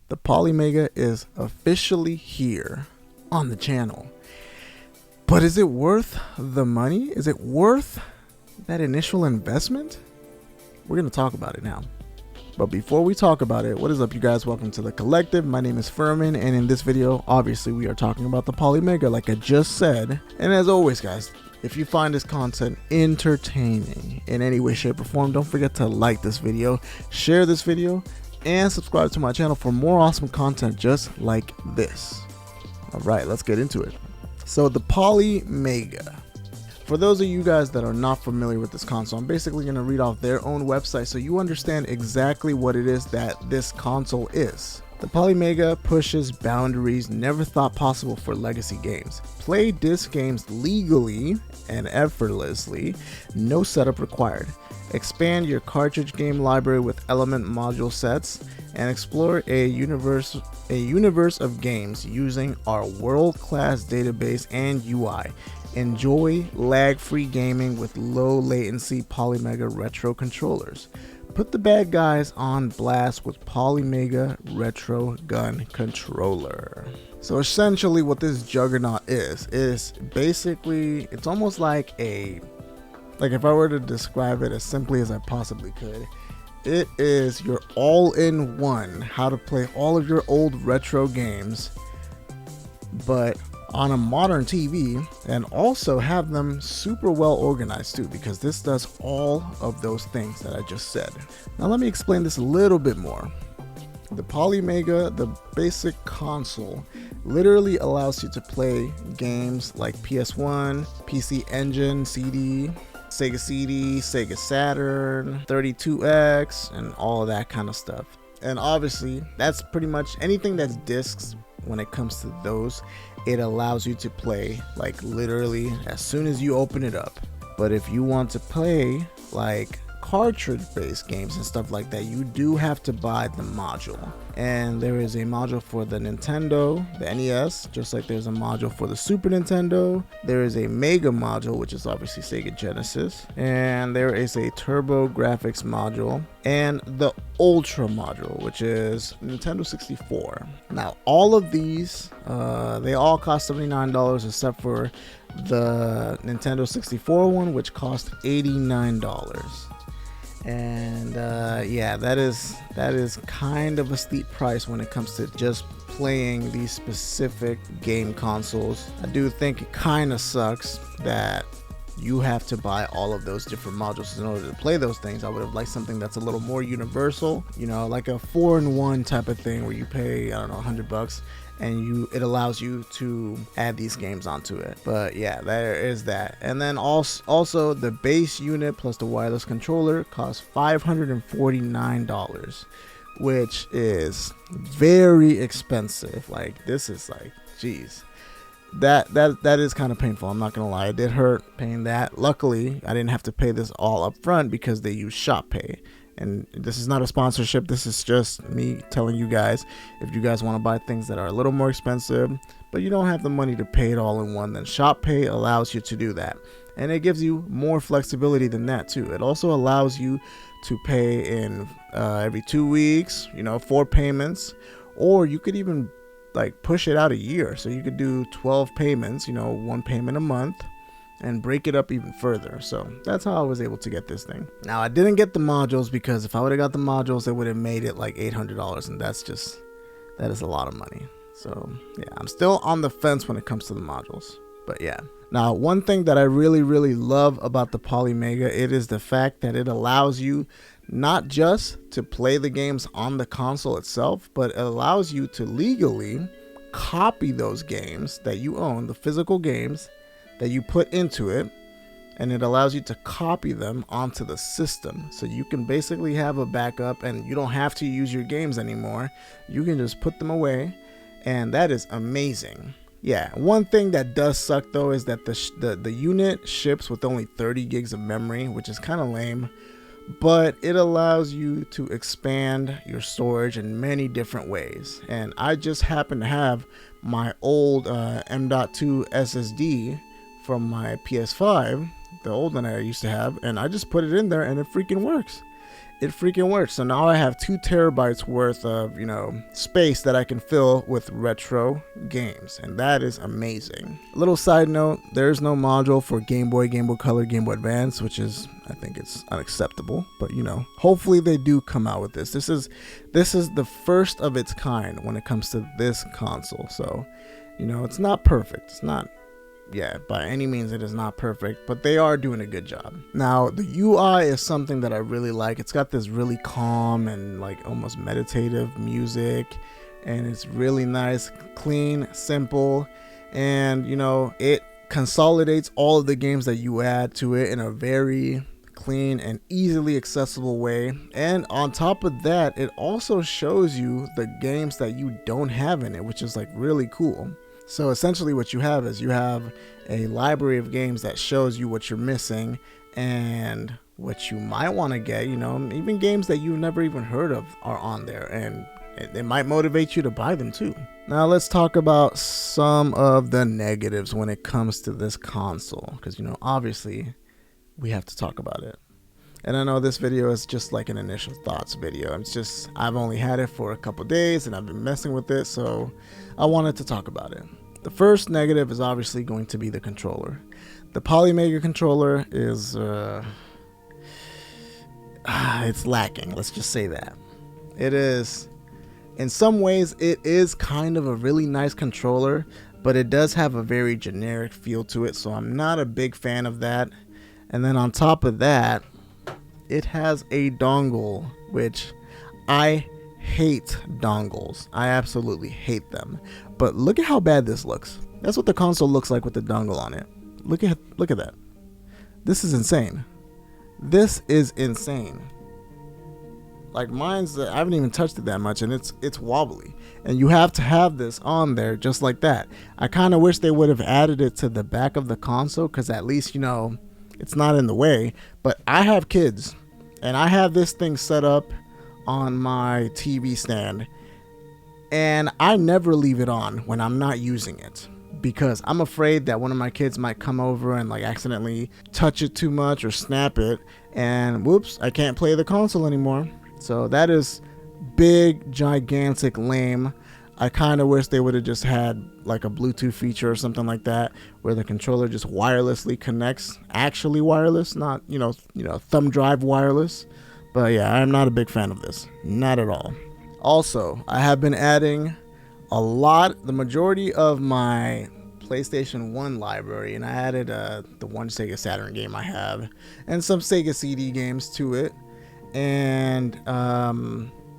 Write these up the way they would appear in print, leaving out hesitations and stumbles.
The PolyMega is officially here on the channel. But is it worth the money? Is it worth that initial investment? We're going to talk about it now. But before we talk about it, what is up, you guys? Welcome to the collective. My name is Furman, and in this video, obviously, we are talking about the PolyMega, like I just said. And as always, guys, if you find this content entertaining in any way, shape, or form, don't forget to like this video, share this video, and subscribe to my channel for more awesome content just like this. All right, let's get into it. So the PolyMega. For those of you guys that are not familiar with this console, I'm basically going to read off their own website so you understand exactly what it is that this console is. The PolyMega pushes boundaries never thought possible for legacy games. Play disc games legally and effortlessly, no setup required. Expand your cartridge game library with element module sets and explore a universe of games using our world-class database and UI. Enjoy lag-free gaming with low-latency PolyMega Retro controllers. Put the bad guys on blast with PolyMega Retro Gun Controller. So essentially what this juggernaut is basically, it's almost like if I were to describe it as simply as I possibly could, it is your all-in-one how to play all of your old retro games, but on a modern TV, and also have them super well organized too, because this does all of those things that I just said. Now let me explain this a little bit more. The PolyMega, the basic console, literally allows you to play games like PS1, PC Engine, CD, Sega CD, Sega Saturn, 32X, and all of that kind of stuff. And obviously, that's pretty much anything that's discs. When it comes to those, it allows you to play like literally as soon as you open it up. But if you want to play like cartridge based games and stuff like that, you do have to buy the module. And there is a module for the Nintendo, the NES, just like there's a module for the Super Nintendo. There is a Mega module, which is obviously Sega Genesis, and there is a TurboGrafx module and the Ultra module, which is Nintendo 64. Now all of these they all cost $79 except for the Nintendo 64 one, which cost $89. And yeah, that is kind of a steep price when it comes to just playing these specific game consoles. I do think it kind of sucks that you have to buy all of those different modules in order to play those things. I would have liked something that's a little more universal, you know, like a 4-in-1 type of thing where you pay, I don't know, $100 and it allows you to add these games onto it. But yeah, there is that. And then also the base unit plus the wireless controller costs $549, which is very expensive. Like, this is like, geez. That is kind of painful. I'm not gonna lie, it did hurt paying that. Luckily, I didn't have to pay this all up front because they use Shop Pay. And this is not a sponsorship. This is just me telling you guys, if you guys want to buy things that are a little more expensive, but you don't have the money to pay it all in one, then Shop Pay allows you to do that. And it gives you more flexibility than that too. It also allows you to pay in every 2 weeks, you know, 4 payments, or you could even like push it out a year. So you could do 12 payments, you know, 1 payment a month, and break it up even further. So that's how I was able to get this thing. Now I didn't get the modules because if I would have got the modules, it would have made it like $800, and that is a lot of money. So yeah, I'm still on the fence when it comes to the modules, but yeah. Now one thing that I really love about the PolyMega, it is the fact that it allows you not just to play the games on the console itself, but it allows you to legally copy those games that you own, the physical games that you put into it, and it allows you to copy them onto the system. So you can basically have a backup and you don't have to use your games anymore. You can just put them away, and that is amazing. Yeah, one thing that does suck though is that the unit ships with only 30 gigs of memory, which is kind of lame, but it allows you to expand your storage in many different ways. And I just happen to have my old M.2 SSD from my PS5, the old one I used to have, and I just put it in there and it freaking works. it freaking works. So now I have 2 terabytes worth of, you know, space that I can fill with retro games, and that is amazing. A little side note, there's no module for Game Boy, Game Boy Color, Game Boy Advance, which is, I think it's unacceptable, but you know, hopefully they do come out with this. This is the first of its kind when it comes to this console. So, you know, it's not perfect. It's not, yeah, by any means it is not perfect, but they are doing a good job. Now, the UI is something that I really like. It's got this really calm and like almost meditative music, and it's really nice, clean, simple, and you know, it consolidates all of the games that you add to it in a very clean and easily accessible way. And on top of that, it also shows you the games that you don't have in it, which is like really cool. So essentially what you have is you have a library of games that shows you what you're missing and what you might want to get. You know, even games that you've never even heard of are on there, and it might motivate you to buy them too. Now let's talk about some of the negatives when it comes to this console, because you know, obviously we have to talk about it. And I know this video is just like an initial thoughts video. It's just, I've only had it for a couple days and I've been messing with it, so I wanted to talk about it. The first negative is obviously going to be the controller. The PolyMega controller is it's lacking. Let's just say that. It is, in some ways, it is kind of a really nice controller, but it does have a very generic feel to it, so I'm not a big fan of that. And then on top of that, it has a dongle, which I hate dongles. I absolutely hate them. But look at how bad this looks. That's what the console looks like with the dongle on it. Look at that. This is insane. This is insane. Like mine's, I haven't even touched it that much, and it's wobbly. And you have to have this on there just like that. I kind of wish they would have added it to the back of the console, because at least, you know, it's not in the way. But I have kids, and I have this thing set up on my TV stand, and I never leave it on when I'm not using it, because I'm afraid that one of my kids might come over and like accidentally touch it too much or snap it, and whoops, I can't play the console anymore. So that is big, gigantic lame. I kind of wish they would have just had like a Bluetooth feature or something like that, where the controller just wirelessly connects, actually wireless, not, you know, thumb drive wireless. But yeah, I'm not a big fan of this, not at all. Also, I have been adding the majority of my PlayStation 1 library, and I added the one Sega Saturn game I have, and some Sega CD games to it. And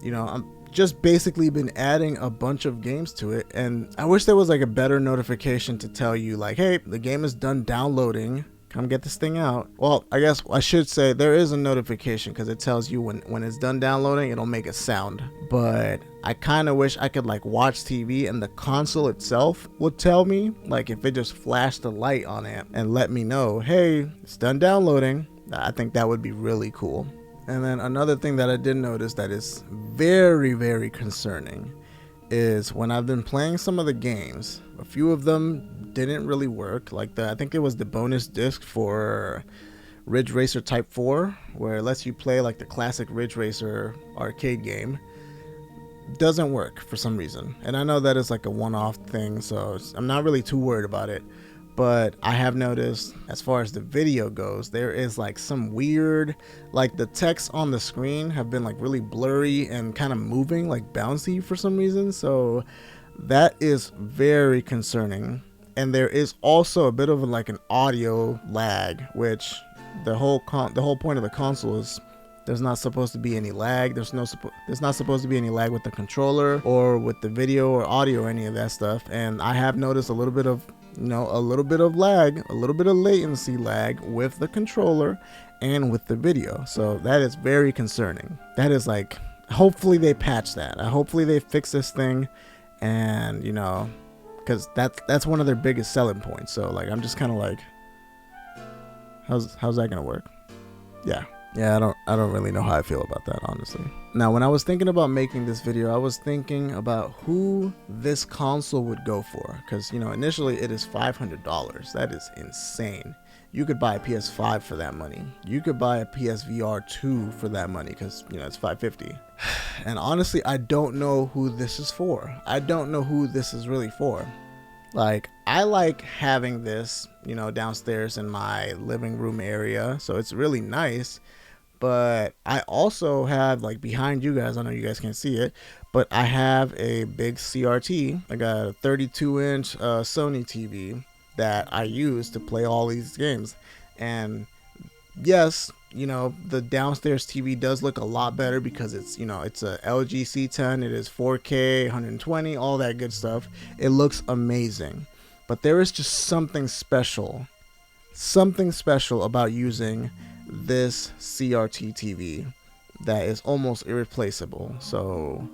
you know, I'm just basically been adding a bunch of games to it, and I wish there was like a better notification to tell you like, hey, the game is done downloading, come get this thing out. Well, I guess I should say there is a notification, because it tells you when it's done downloading, it'll make a sound. But I kind of wish I could like watch TV and the console itself would tell me, like if it just flashed a light on it and let me know, hey, it's done downloading. I think that would be really cool. And then another thing that I did notice that is very, very concerning is when I've been playing some of the games, a few of them didn't really work. Like I think it was the bonus disc for Ridge Racer Type 4, where it lets you play like the classic Ridge Racer arcade game. Doesn't work for some reason. And I know that is like a one-off thing, so I'm not really too worried about it. But I have noticed, as far as the video goes, there is like some weird, like the text on the screen have been like really blurry and kind of moving, like bouncy for some reason. So that is very concerning. And there is also a bit of like an audio lag, which the whole point of the console is there's not supposed to be any lag. There's not supposed to be any lag with the controller or with the video or audio or any of that stuff. And I have noticed a little bit of lag, a little bit of latency lag with the controller and with the video. So that is very concerning. That is like, hopefully they patch that. Hopefully they fix this thing, and you know, because that's one of their biggest selling points. So like, I'm just kind of like, how's that gonna work? Yeah, I don't really know how I feel about that, honestly. Now, when I was thinking about making this video, I was thinking about who this console would go for, because you know, initially it is $500. That is insane. you could buy a PS5 for that money. You could buy a PSVR 2 for that money, because you know it's $550. And honestly, I don't know who this is for. I don't know who this is really for. Like, I like having this, you know, downstairs in my living room area, so it's really nice. But I also have, like, behind you guys, I know you guys can't see it, but I have a big CRT. I got a 32-inch Sony TV that I use to play all these games. And yes, you know, the downstairs TV does look a lot better because it's, you know, it's a LG C10. It is 4K, 120, all that good stuff. It looks amazing. But there is just something special about using this CRT TV that is almost irreplaceable. So,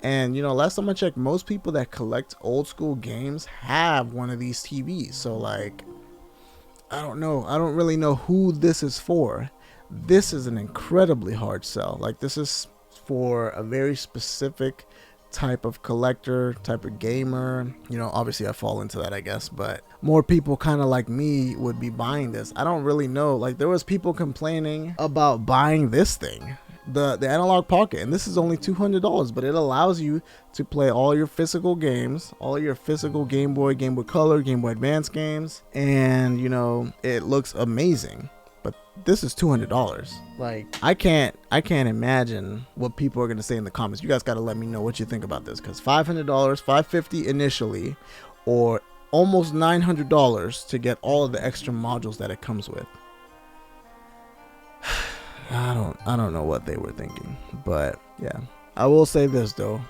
and you know, last time I checked, most people that collect old school games have one of these TVs. So like, I don't know, I don't really know who this is for. This is an incredibly hard sell. Like, this is for a very specific type of collector, type of gamer. You know, obviously I fall into that, I guess, but more people kind of like me would be buying this. I don't really know. Like, there was people complaining about buying this thing, the Analog Pocket, and this is only $200, but it allows you to play all your physical games, all your physical Game Boy, Game Boy Color, Game Boy Advance games, and you know, it looks amazing. But this is $200. Like, I can't imagine what people are gonna say in the comments. You guys gotta let me know what you think about this, because $500, $550 initially, or almost $900 to get all of the extra modules that it comes with. I don't know what they were thinking, but yeah. I will say this though,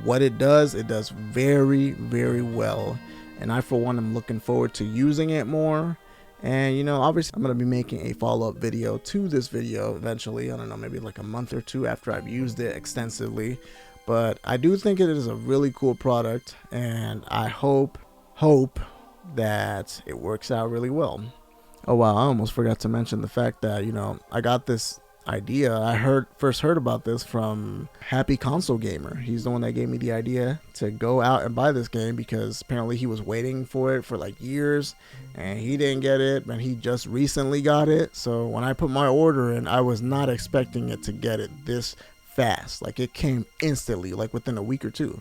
what it does very, very well, and I for one am looking forward to using it more. And you know, obviously I'm going to be making a follow-up video to this video eventually. I don't know, maybe like a month or two after I've used it extensively. But I do think it is a really cool product, and I hope that it works out really well. Oh wow, I almost forgot to mention the fact that, you know, I got this idea. I first heard about this from Happy Console Gamer. He's the one that gave me the idea to go out and buy this game, because apparently he was waiting for it for like years and he didn't get it, and he just recently got it. So when I put my order in, I was not expecting it to get it this fast. Like, it came instantly, like within a week or two.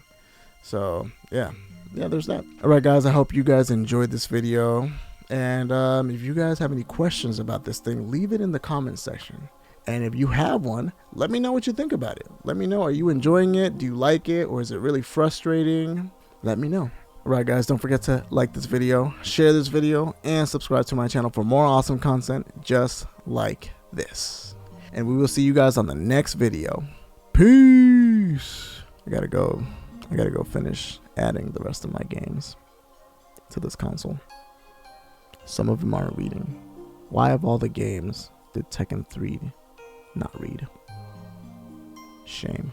So yeah, there's that. All right guys, I hope you guys enjoyed this video, and if you guys have any questions about this thing, leave it in the comment section. And if you have one, let me know what you think about it. Let me know, are you enjoying it? Do you like it? Or is it really frustrating? Let me know. All right, guys, don't forget to like this video, share this video, and subscribe to my channel for more awesome content just like this. And we will see you guys on the next video. Peace. I gotta go finish adding the rest of my games to this console. Some of them aren't reading. Why of all the games did Tekken 3 not read? Shame.